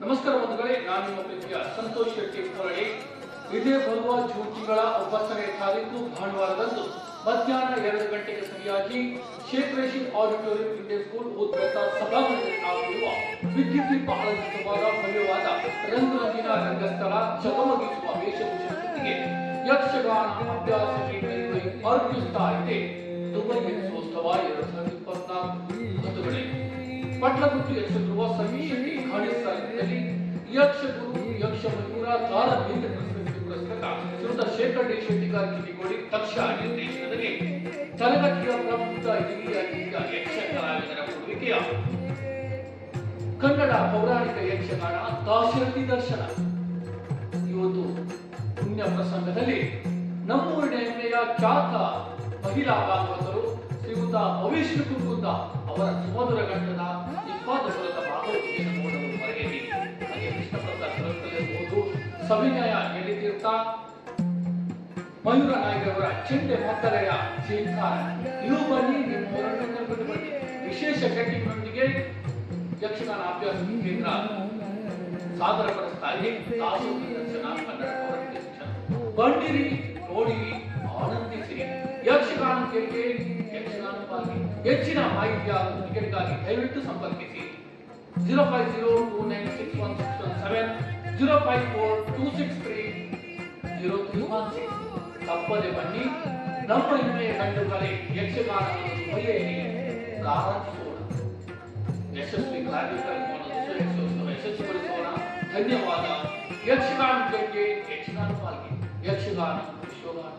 ನಮಸ್ಕಾರ ಬಂಧುಗಳೇ, ನಾನು ನಿಮ್ಮ ಪ್ರೀತಿಯ ಸಂತೋಷ್ ಶೆಟ್ಟಿ ಹೊರಡಿ. ಇದೇ ಬರುವ ಜೂನ್ ತಿಂಗಳ 9ನೇ ತಾರೀಕು ಭಾನುವಾರದಂದು ಮಧ್ಯಾಹ್ನ 2 ಗಂಟೆಗೆ ಸರಿಯಾಗಿ Sheikh Rashid auditorium Indian school ಉದ್ಘಾಟ ಸಭಾಂಗಣದಲ್ಲಿ ಆಗಿರುವ ವಿದ್ಯುತ್ ದೀಪ ಅಲಂಕೃತವಾದ ಭವ್ಯವಾದ ರಂಗುರಂಗಿನ ರಂಗಸ್ಥಳ, ಚಕಮಗಿಸುವ ವೇಷಭೂಷಣದೊಂದಿಗೆ ಯಕ್ಷಗಾನ ಅಭ್ಯಾಸ ಅರ್ಪಿಸ್ತಾ ಇದೆ ದುಬೈ ಯಕ್ಷೋತ್ಸವ 2024. ಬಂಧುಗಳೇ, ಪಟ್ಲಗುಟ್ಟು ಯಕ್ಷಧ್ರುವ ಸಮೀಶೆಟ್ಟಿ ಕಾಣಿಸ್ತಾದಲ್ಲಿ ಯಕ್ಷಗುರು ಯಕ್ಷಮಯೂರ ತಾರಬೇಂದ್ರ ಪ್ರಶಸ್ತಿ ಪುರಸ್ಕೃತ ಶ್ರೀಯುತ ಶೇಖರ್ ಡಿ ಶೆಟ್ಟಿಗಾರ್ ಕಿಡಿಗೋಡಿ ತಕ್ಷ ನಿರ್ದೇಶನದಲ್ಲಿ ತರಗತಿಯ ಪ್ರಬುದ್ಧ ಹಿರಿಯ ಯಕ್ಷ ಕಲಾವಿದರ ಕೊಡುವಿಕೆಯ ಕನ್ನಡ ಪೌರಾಣಿಕ ಯಕ್ಷಗಾನ ದಾಶರಥಿ ದರ್ಶನ. ಇವತ್ತು ಪುಣ್ಯ ಪ್ರಸಂಗದಲ್ಲಿ ನಮ್ಮೂರಿನ ಹೆಮ್ಮೆಯ ಖ್ಯಾತ ಮಹಿಳಾ ಭಾಗವತರು ಶ್ರೀಯುತ ಭವಿಷ್ಯ ಕುಂಕುಂದ ಅವರ ಸುಮಧುರ ಗಂಟದ ಇಪ್ಪಾದಪುರದ ಭಾಗವತಿಯನ್ನು ನೋಡಲು ಮರೆಯಲಿ. ಹಾಗೆ ಕೃಷ್ಣ ಪ್ರಸಾದ್ ಸರಸ್ವತಿರಬಹುದು, ಸವಿನಯ ಎಳಿತೀರ್ಥ, ಮಯೂರ ನಾಯಕರವರ ಚೆಂಡೆ ಮಕ್ಕಳೆಯ ಚೇಂಕಾರ. ಇವು ಬನ್ನಿ, ನಿಮ್ಮ ಹೋರಾಟ ಕರ್ಕೊಂಡು ಬನ್ನಿ. ವಿಶೇಷ ಸೆಟ್ಟಿಂಗ್ನೊಂದಿಗೆ ಯಕ್ಷಗಾನ ಅಭ್ಯಾಸ ಕೇಂದ್ರ ಸಾದರಪಡಿಸ್ತಾ ಇದೆ ದಾಸೋಹಿ ದರ್ಶನ ಕನ್ನಡ ಪೌರಾಣಿಕ ಶಿಕ್ಷಣ. ಬಂಡಿರಿ, ನೋಡಿರಿ, ಆನಂದಿಸಿರಿ. ಯಕ್ಷಗಾನ ಕೇಳಿಗೆ ಯಕ್ಷಗಾನ ಪಾಲ್ಗೆ. ಹೆಚ್ಚಿನ ಮಾಹಿತಿಯ ಟಿಕೆಟ್ಗಾಗಿ ದಯವಿಟ್ಟು ಸಂಪರ್ಕಿಸಿ 0502961617 0542630316. ತಪ್ಪದೆ ಬನ್ನಿ. ನಮ್ಮ ಹೆಮ್ಮೆಯ ಗಂಡುಗಳೇ ಯಕ್ಷಗಾನವನ್ನು ದುಬೈಯಲ್ಲಿ ಪ್ರಾರಂಭಿಸೋಣ. ಯಶಸ್ವಿ ಕಾರ್ಯಕ್ರಮವನ್ನು ಯಶಸ್ವಿಗೊಳಿಸೋಣ. ಧನ್ಯವಾದ. ಯಕ್ಷಗಾನ ಕೇಳಿಗೆ ಯಕ್ಷಗಾನ ಪಾಲ್ಗೆ. ಯಕ್ಷಗಾನ ವಿಶ್ವಗಾನ.